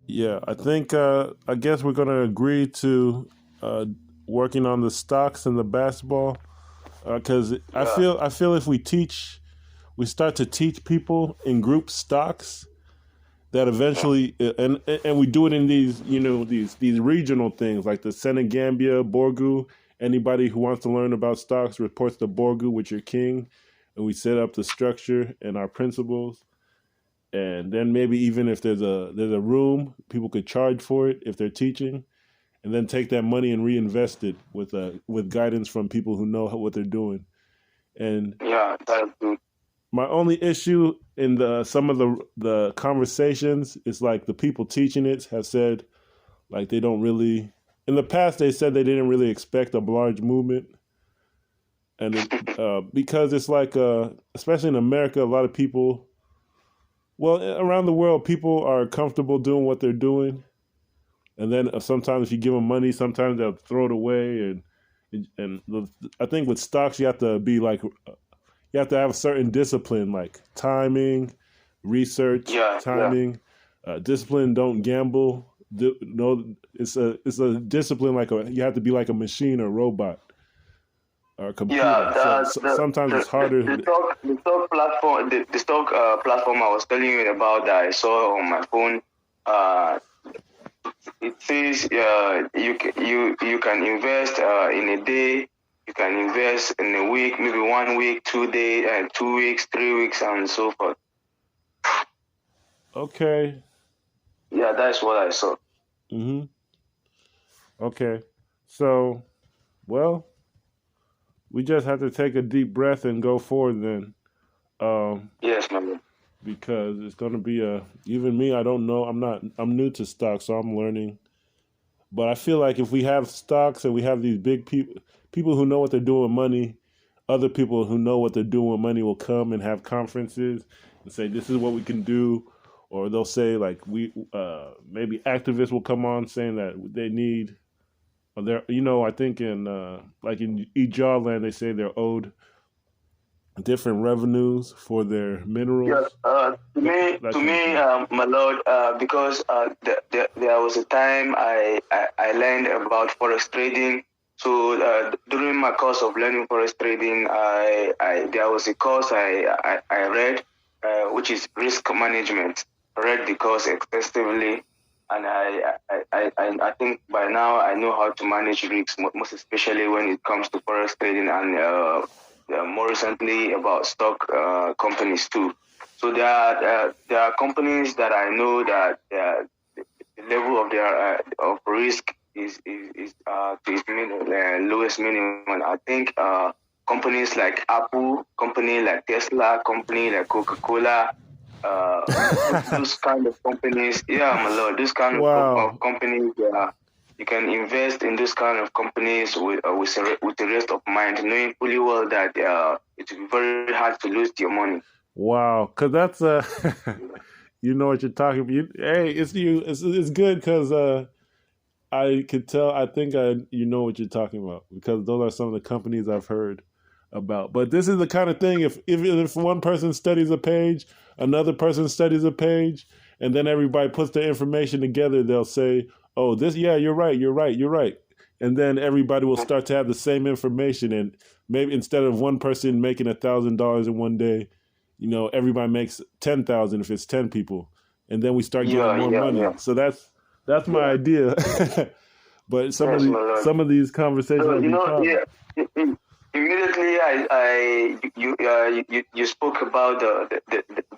Yeah, I think I guess we're gonna agree to uh, working on the stocks and the basketball because Yeah, I feel if we start to teach people in group stocks that yeah, eventually and we do it in these these regional things like the Senegambia, Borgu. Anybody who wants to learn about stocks reports to Borgu with your king, and we set up the structure and our principles. And then maybe even if there's a room, people could charge for it if they're teaching, and then take that money and reinvest it with guidance from people who know what they're doing. And yeah. That's good. my only issue in the some of the conversations is like the people teaching it have said like they don't really. In the past, they said they didn't really expect a large movement, and because it's like especially in America, a lot of people. Well, around the world, people are comfortable doing what they're doing, and then sometimes if you give them money, sometimes they'll throw it away. I think with stocks, you have to be like you have to have a certain discipline, like timing, research, Yeah, yeah, timing, discipline. Don't gamble. No, it's a discipline like you have to be like a machine or robot or a computer. yeah. So, The sometimes it's harder. the stock platform, the stock platform I was telling you about that I saw on my phone. Uh, it says you can invest in a day. You can invest in a week, maybe 1 week, 2 days, 2 weeks, 3 weeks, and so forth. Okay. Yeah, that's what I saw. Mm-hmm. Okay. So, well, we just have to take a deep breath and go forward then. Um, Yes, man. because it's going to be even me, I don't know. I'm new to stocks, so I'm learning. But I feel like if we have stocks and we have these big people who know what they're doing with money, other people who know what they're doing with money will come and have conferences and say, this is what we can do. Or they'll say, like, maybe activists will come on saying that they need, I think in, like in igboland, they say they're owed different revenues for their Yes, minerals, that to kind of me, thing. my lord, because there was a time I learned about forex trading. So during my course of learning forex trading, there was a course I read, which is risk management. I read the course extensively, and I think by now I know how to manage risks, most especially when it comes to forex trading and more recently about stock companies too. So there are companies that I know that the level of their of risk is to its lowest minimum. I think companies like Apple, company like Tesla, company like Coca-Cola, those kind of companies. Yeah, my lord, those kind of Wow. companies. You can invest in those kind of companies with the rest of mind, knowing fully well that it will be very hard to lose your money. Wow. Because that's, you know what you're talking about. Hey, it's you. It's good because I could tell. I think you know what you're talking about because those are some of the companies I've heard about. But this is the kind of thing. If one person studies a page, another person studies a page, and then everybody puts their information together, they'll say, "Oh, this. Yeah, you're right. You're right. You're right." And then everybody will start to have the same information, and maybe instead of one person making $1,000 in one day, everybody makes 10,000 if it's 10 people, and then we start getting Yeah, more yeah, money. yeah, So that's my yeah. idea. But Yes, my lord. some of these conversations So will be tough. yeah. Immediately, you spoke about the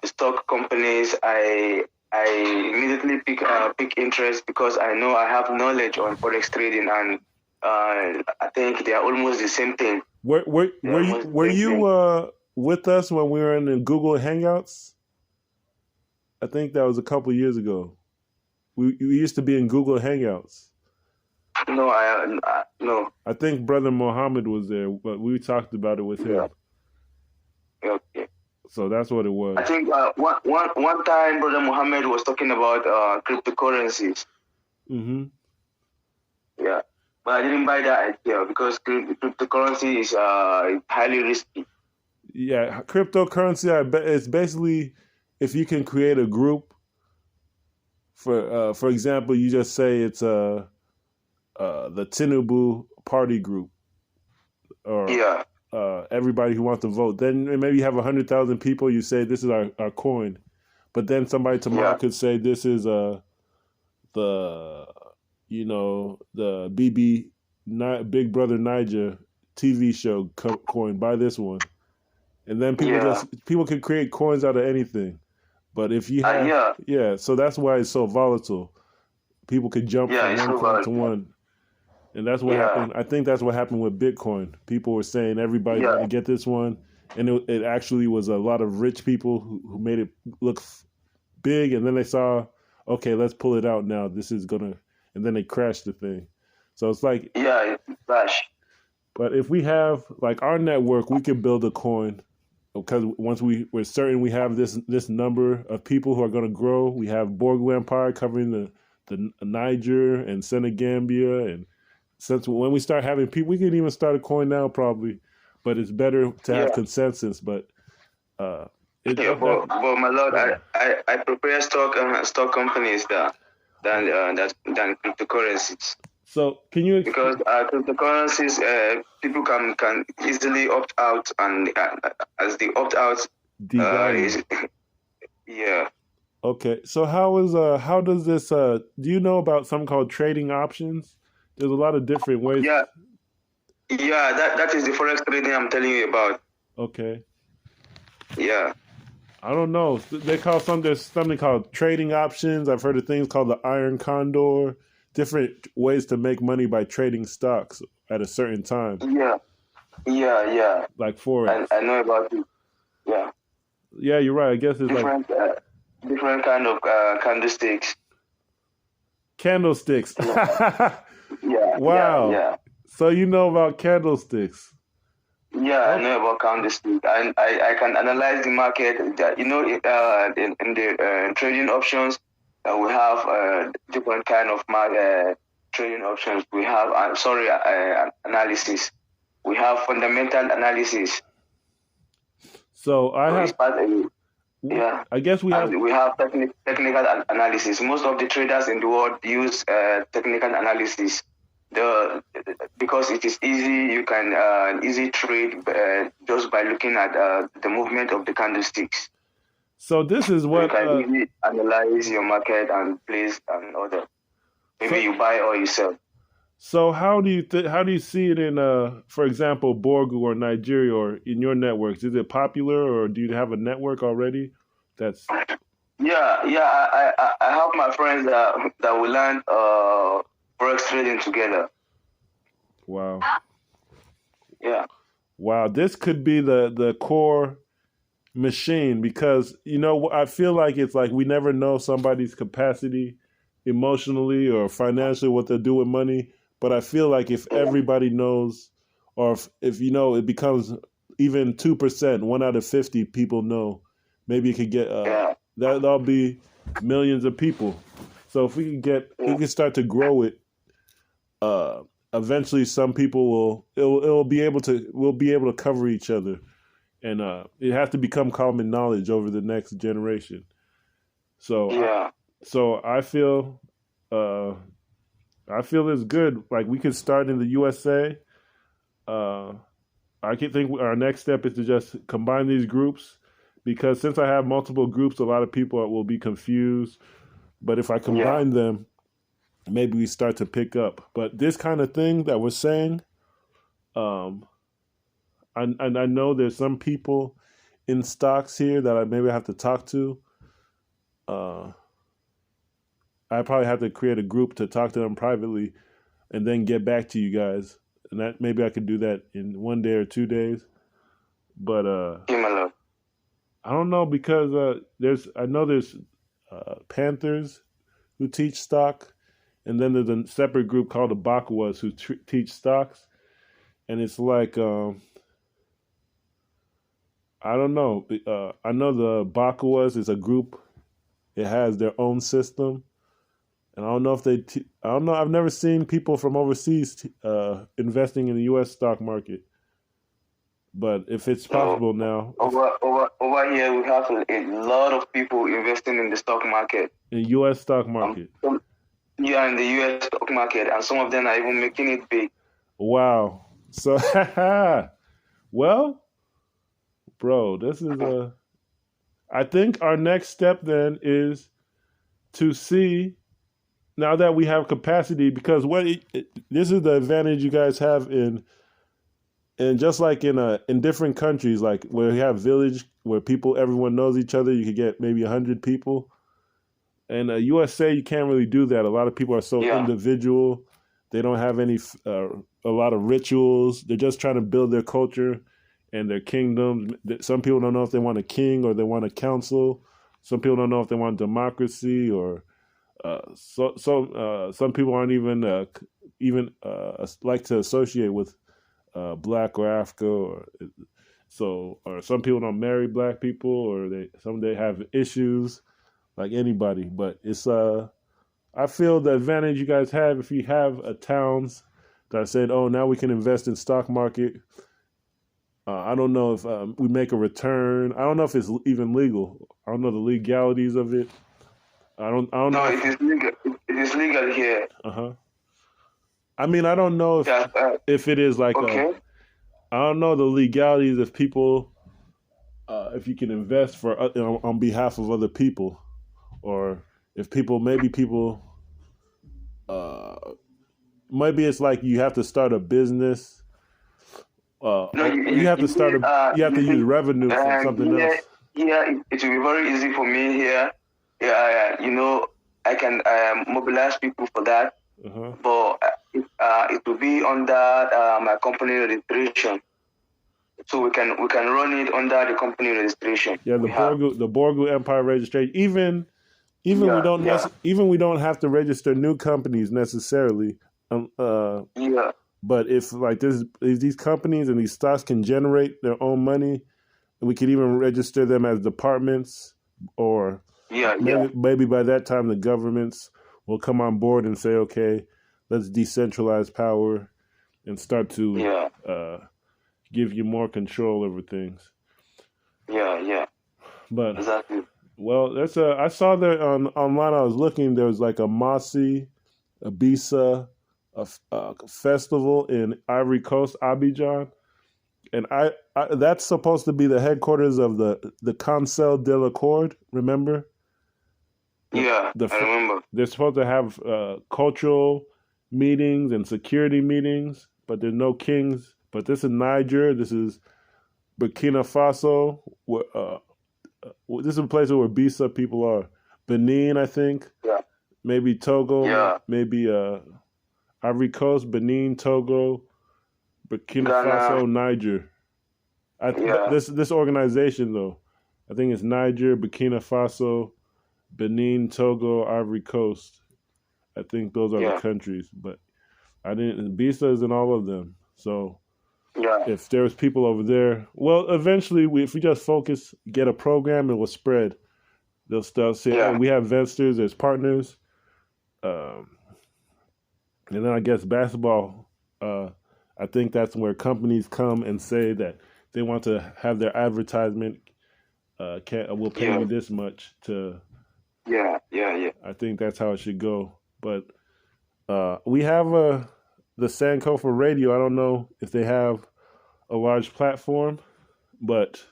stock companies. I immediately pick interest because I know I have knowledge on forex trading, and I think they are almost the same thing. They are almost Were the same you thing. with us when we were in the Google Hangouts? I think that was a couple years ago. We used to be in Google Hangouts. No, no. I think Brother Mohammed was there, but we talked about it with Yeah. him. Okay. So that's what it I was. think one time Brother Muhammad was talking about cryptocurrencies. Hmm. Yeah, but I didn't buy that idea because cryptocurrency is highly risky. Yeah, cryptocurrency. I bet it's basically if you can create a group for example, you just say it's the Tinubu party group, or Yeah. everybody who wants to vote. Then maybe you have 100,000 people. You say this is our coin, but then somebody tomorrow could say this is the the Big Brother Niger TV show coin. Buy this one, and then people can create coins out of anything. But if you have so that's why it's so volatile. People could jump from one coin to one. And that's what happened. I think that's what happened with Bitcoin. People were saying everybody got to get this one. And it actually was a lot of rich people who made it look big. And then they saw, okay, let's pull it out now. This is going to, and then they crashed the thing. So it's like, it crashed. But if we have like our network, we can build a coin because once we're certain we have this number of people who are going to grow. We have Borgu Empire covering the Niger and Senegambia, and since when we start having people, we can even start a coin now probably, but it's better to have consensus. But but my lord, I prepare stock companies than cryptocurrencies. So can you because cryptocurrencies people can easily opt out, and as the opt out Okay, so how does this do you know about something called trading options? There's a lot of different ways. That is the forex trading I'm telling you about. Okay. Yeah. I don't know. They call there's something called trading options. I've heard of things called the Iron Condor. Different ways to make money by trading stocks at a certain time. Yeah. Like forex. I know about it. Yeah. Yeah, you're right. I guess it's different kind of candlesticks. Candlesticks. Yeah. Wow. Yeah. So you know about candlesticks. Yeah, I know about candlesticks. I can analyze the market. In the trading options, we have different kind of trading options. We have analysis. We have fundamental analysis. So I guess we have technical analysis. Most of the traders in the world use technical analysis. Because it is easy, you can easy trade just by looking at the movement of the candlesticks. So this is what you can easily analyze your market and place and order. Maybe you buy or you sell. So how do you see it in for example, Borgu or Nigeria or in your networks? Is it popular, or do you have a network already? That's I have my friends that will learn forex trading together. Wow. Yeah. Wow, this could be the core machine, because I feel like it's like we never know somebody's capacity emotionally or financially, what they'll do with money. But I feel like if everybody knows, or if it becomes even 2%, 1 out of 50 people know, maybe it could get that'll be millions of people. So if we can start to grow it, eventually some people we'll be able to cover each other, and it has to become common knowledge over the next generation. So I feel it's good. Like we could start in the USA. I can think our next step is to just combine these groups, because since I have multiple groups, a lot of people will be confused. But if I combine them, maybe we start to pick up. But this kind of thing that we're saying, I know there's some people in stocks here that I maybe have to talk to. I probably have to create a group to talk to them privately and then get back to you guys. And that maybe I could do that in 1 day or 2 days. But I don't know, because there's Panthers who teach stock, and then there's a separate group called Abakuas who teach stocks. And it's like I don't know. I know the Abakuas is a group. It has their own system. And I don't know if I don't know. I've never seen people from overseas investing in the U.S. stock market. But if it's possible now. Over here, we have a lot of people investing in the stock market. in U.S. stock Um, market. yeah, in the U.S. stock market, and some of them are even making it big. Wow. So, well, bro, this is a. I think our next step then is to see now that we have capacity, because this is the advantage you guys have in, and just like in different countries, like where you have village where people everyone knows each other, you could get maybe 100 people. In USA, you can't really do that. A lot of people are so Yeah, individual. They don't have a lot of rituals. They're just trying to build their culture and their kingdoms. Some people don't know if they want a king or they want a council. Some people don't know if they want democracy or some people aren't even like to associate with black or Africa or some people don't marry black people or they have issues like anybody. But it's I feel the advantage you guys have if you have a towns that said, oh, now we can invest in stock market. I don't know if we make a return. I don't know if it's even legal. I don't know the legalities of it. I don't no, know. it is legal. It is legal here. Uh-huh. I mean, I don't know Yeah, if it is like okay. I don't know the legalities if people if you can invest for on behalf of other people, or if maybe people uh, maybe it's like you have to start a business. No, You have to start you have to use revenue from something else. here it will be very easy for me here. Yeah, I can mobilize people for that, Uh-huh. but it will be under my company registration, so we can run it under the company registration. Yeah, We have. The Borgu Empire registration. Yeah. Even we don't have to register new companies necessarily. Yeah. But if these companies and these stocks can generate their own money, we could even register them as departments, or Yeah. maybe by that time the governments will come on board and say, okay, let's decentralize power and start to give you more control over things. Yeah. But Exactly. well, that's I saw there online. I was looking. There was like a Mossi, a Bisa, a festival in Ivory Coast, Abidjan, and that's supposed to be the headquarters of the Conseil de l'Accord. Remember? I remember. They're supposed to have cultural meetings and security meetings, but there's no kings. But this is Niger. This is Burkina Faso. This is a place where Bisa people are. Benin, I think. Yeah. Maybe Togo. Yeah. Maybe Ivory Coast, Benin, Togo, Burkina Ghana. Faso, Niger. This organization though, I think it's Niger, Burkina Faso, Benin, Togo, Ivory Coast. I think those are the countries, but I didn't. Bisa is in all of them. So if there's people over there, well, eventually, if we just focus, get a program, it will spread. They'll start saying, "Oh, we have investors, there's partners," and then I guess basketball. I think that's where companies come and say that they want to have their advertisement. We'll pay you this much to. Yeah. I think that's how it should go. But we have the Sankofa Radio. I don't know if they have a large platform, but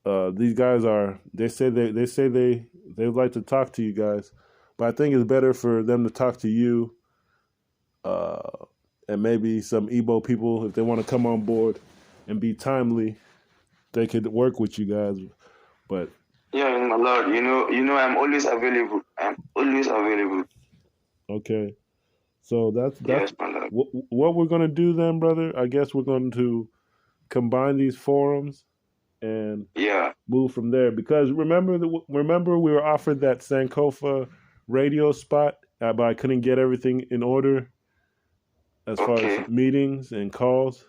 these guys are. They say they would like to talk to you guys, but I think it's better for them to talk to you, and maybe some Igbo people if they want to come on board and be timely. They could work with you guys, but yeah, my lord, I'm always available. I'm always available. Okay, so that's Yes, my lord. what we're gonna do then, brother. I guess we're going to combine these forums and move from there. Because remember we were offered that Sankofa radio spot, but I couldn't get everything in order as far as meetings and calls,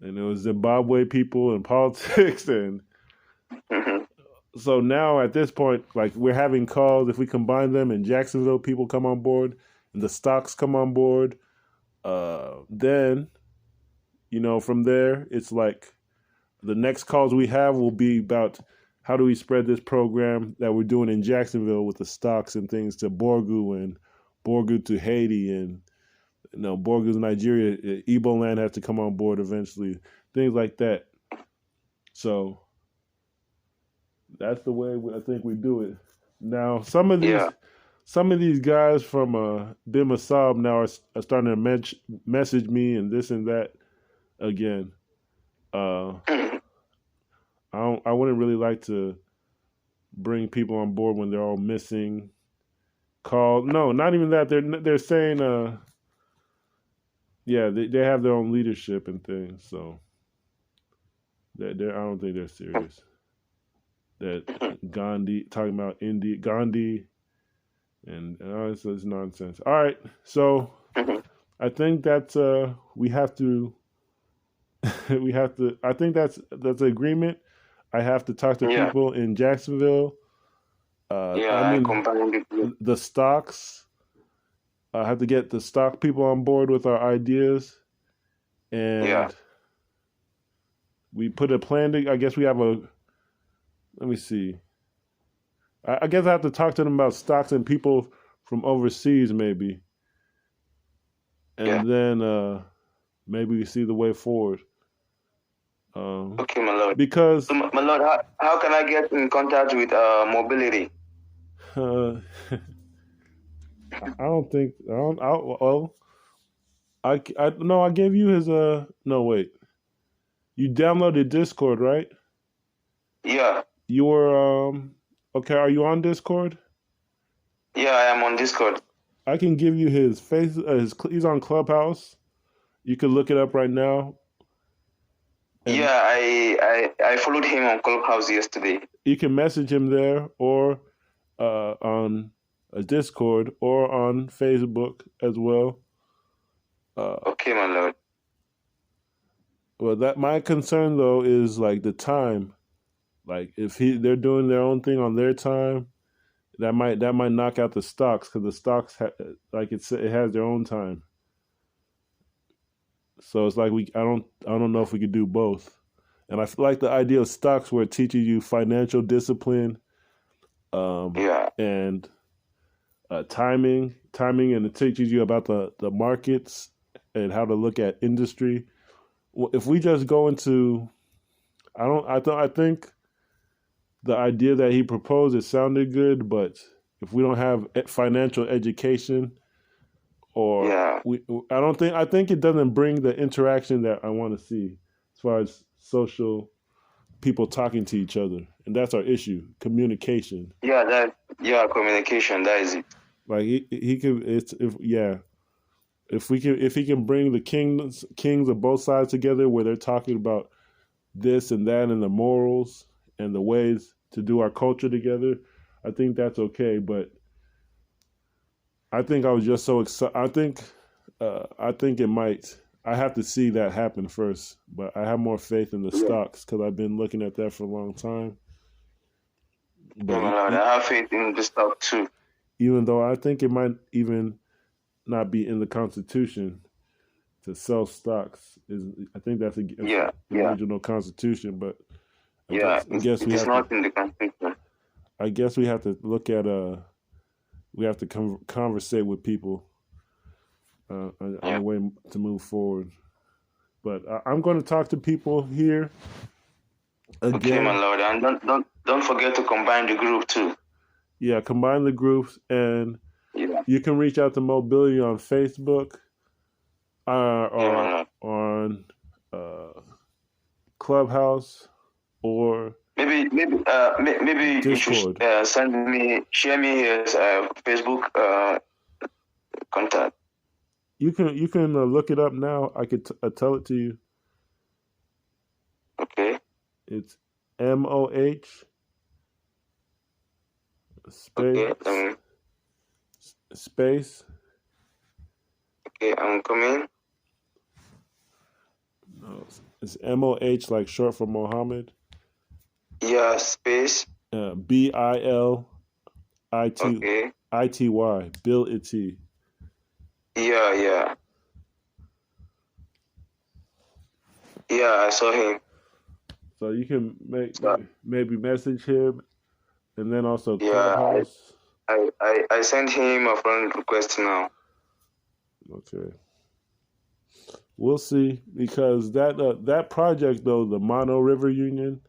and it was Zimbabwe people and politics, and so now at this point, like we're having calls. If we combine them and Jacksonville people come on board and the stocks come on board, then from there it's like the next calls we have will be about how do we spread this program that we're doing in Jacksonville with the stocks and things to Borgu and Borgu to Haiti and Borgu's Nigeria. Igboland has to come on board eventually. Things like that. So that's the way I think we do it. Now some of these guys from Bim Asab now are starting to message me and this and that again. I wouldn't really like to bring people on board when they're all missing. No, not even that. They're saying they have their own leadership and things. So I don't think they're serious. That Gandhi talking about Gandhi and it's nonsense. All right, so I think that we have to. I think that's the agreement. I have to talk to people in Jacksonville. The stocks. I have to get the stock people on board with our ideas, and we put a plan. I guess we have a. Let me see. I guess I have to talk to them about stocks and people from overseas, maybe, and then maybe we see the way forward. Okay, my lord. Because my lord, how can I get in contact with mobility? I don't think I gave you his no wait. You downloaded Discord, right? Yeah. You were okay, are you on Discord? Yeah, I am on Discord. I can give you his face he's on Clubhouse. You can look it up right now. And I followed him on Clubhouse yesterday. You can message him there or on a Discord or on Facebook as well. Okay, my lord. Well, my concern though is like the time. Like if they're doing their own thing on their time, that might knock out the stocks because the stocks it has their own time. So it's like I don't know if we could do both. And I feel like the idea of stocks where it teaches you financial discipline, and timing, and it teaches you about the markets and how to look at industry. If we just go into, I think the idea that he proposed, it sounded good, but if we don't have financial education, I think it doesn't bring the interaction that I want to see as far as social people talking to each other, and that's our issue: communication. Communication. That is it. Like he can, if he can bring the kings of both sides together, where they're talking about this and that and the morals and the ways to do our culture together, I think that's okay. But I think I was just so excited. I think it might. I have to see that happen first, but I have more faith in the stocks because I've been looking at that for a long time. But I have faith in the stock too. Even though I think it might even not be in the Constitution to sell stocks. I think that's the original Constitution, but I guess we it's not in the Constitution. I guess we have to look at we have to conversate with people on a way to move forward. But I'm going to talk to people here again. Okay, my lord, and don't forget to combine the group too. Yeah, combine the groups, and you can reach out to Mobility on Facebook or on Clubhouse or maybe Discord. You should share me his Facebook contact. You can look it up now. I could tell it to you. Okay. It's MOH space space. Okay, I'm coming. No, it's MOH like short for Mohammed. Yeah, space. BILITY. Bill Ity. Yeah, I saw him. So you can So, maybe message him, and then also yeah, Clubhouse. I sent him a friend request now. Okay, we'll see because that project though, the Mono River Union,